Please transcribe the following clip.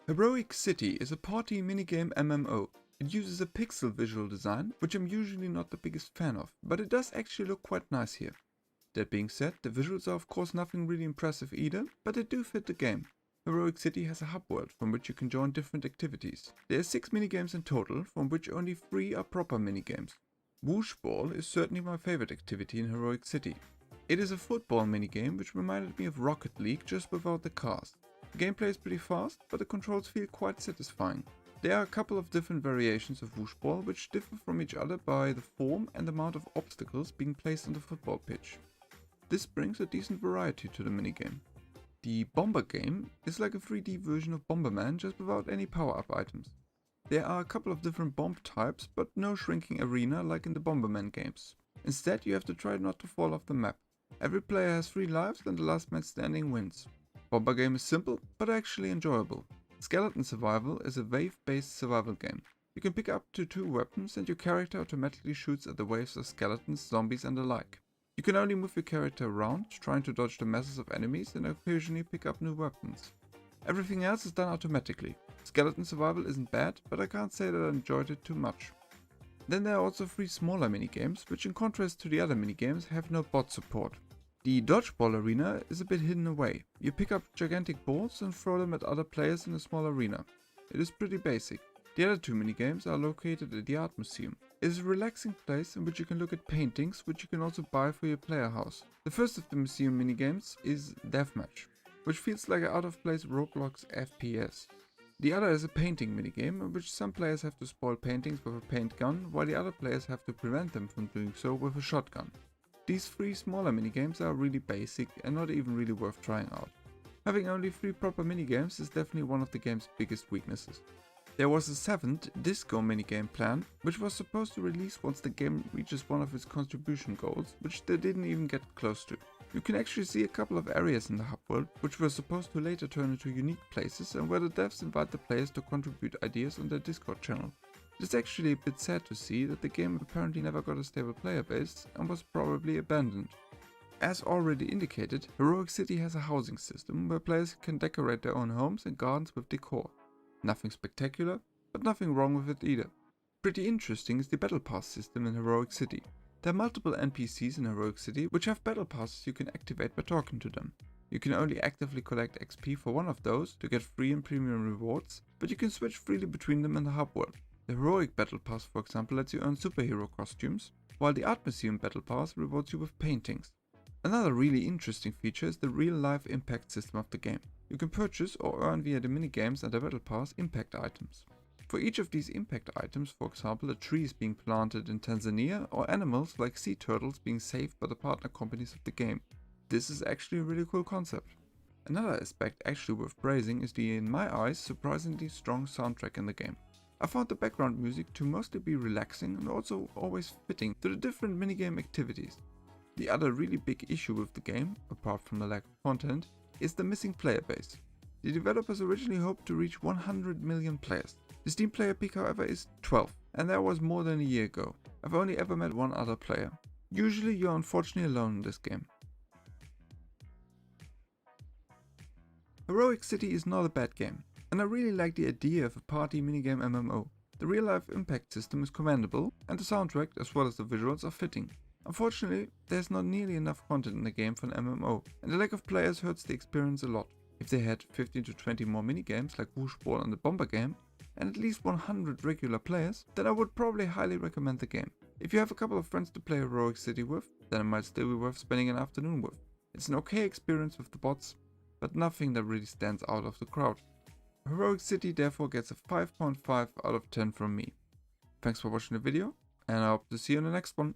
Heroic City is a party minigame MMO. It uses a pixel visual design, which I'm usually not the biggest fan of, but it does actually look quite nice here. That being said, the visuals are of course nothing really impressive either, but they do fit the game. Heroic City has a hub world from which you can join different activities. There are 6 minigames in total, from which only 3 are proper minigames. Whooshball is certainly my favorite activity in Heroic City. It is a football minigame which reminded me of Rocket League just without the cars. The gameplay is pretty fast, but the controls feel quite satisfying. There are a couple of different variations of Whooshball which differ from each other by the form and amount of obstacles being placed on the football pitch. This brings a decent variety to the minigame. The Bomber game is like a 3D version of Bomberman just without any power-up items. There are a couple of different bomb types, but no shrinking arena like in the Bomberman games. Instead, you have to try not to fall off the map. Every player has 3 lives and the last man standing wins. Bomber game is simple, but actually enjoyable. Skeleton Survival is a wave-based survival game. You can pick up to 2 weapons and your character automatically shoots at the waves of skeletons, zombies and the like. You can only move your character around, trying to dodge the masses of enemies and occasionally pick up new weapons. Everything else is done automatically. Skeleton Survival isn't bad, but I can't say that I enjoyed it too much. Then there are also 3 smaller minigames, which in contrast to the other minigames have no bot support. The Dodgeball arena is a bit hidden away. You pick up gigantic balls and throw them at other players in a small arena. It is pretty basic. The other 2 minigames are located at the Art Museum. It is a relaxing place in which you can look at paintings, which you can also buy for your player house. The first of the museum minigames is Deathmatch, which feels like an out-of-place Roblox FPS. The other is a painting minigame, in which some players have to spoil paintings with a paint gun, while the other players have to prevent them from doing so with a shotgun. These 3 smaller minigames are really basic and not even really worth trying out. Having only 3 proper minigames is definitely one of the game's biggest weaknesses. There was a 7th disco minigame planned, which was supposed to release once the game reaches one of its contribution goals, which they didn't even get close to. You can actually see a couple of areas in the hub world, which were supposed to later turn into unique places and where the devs invite the players to contribute ideas on their Discord channel. It is actually a bit sad to see that the game apparently never got a stable player base and was probably abandoned. As already indicated, Heroic City has a housing system where players can decorate their own homes and gardens with decor. Nothing spectacular, but nothing wrong with it either. Pretty interesting is the Battle Pass system in Heroic City. There are multiple NPCs in Heroic City which have battle passes you can activate by talking to them. You can only actively collect XP for one of those to get free and premium rewards, but you can switch freely between them in the hub world. The Heroic Battle Pass, for example, lets you earn superhero costumes, while the Art Museum Battle Pass rewards you with paintings. Another really interesting feature is the real-life impact system of the game. You can purchase or earn via the minigames and the Battle Pass impact items. For each of these impact items, for example a tree is being planted in Tanzania or animals like sea turtles being saved by the partner companies of the game. This is actually a really cool concept. Another aspect actually worth praising is the, in my eyes, surprisingly strong soundtrack in the game. I found the background music to mostly be relaxing and also always fitting to the different minigame activities. The other really big issue with the game, apart from the lack of content, is the missing player base. The developers originally hoped to reach 100 million players. The Steam player peak however is 12, and that was more than a year ago. I've only ever met one other player. Usually you're unfortunately alone in this game. Heroic City is not a bad game, and I really like the idea of a party minigame MMO. The real life impact system is commendable, and the soundtrack as well as the visuals are fitting. Unfortunately, there's not nearly enough content in the game for an MMO, and the lack of players hurts the experience a lot. If they had 15 to 20 more minigames like Whooshball and the Bomber game, and at least 100 regular players, then I would probably highly recommend the game. If you have a couple of friends to play Heroic City with, then it might still be worth spending an afternoon with. It's an okay experience with the bots, but nothing that really stands out of the crowd. Heroic City therefore gets a 5.5 out of 10 from me. Thanks for watching the video, and I hope to see you in the next one.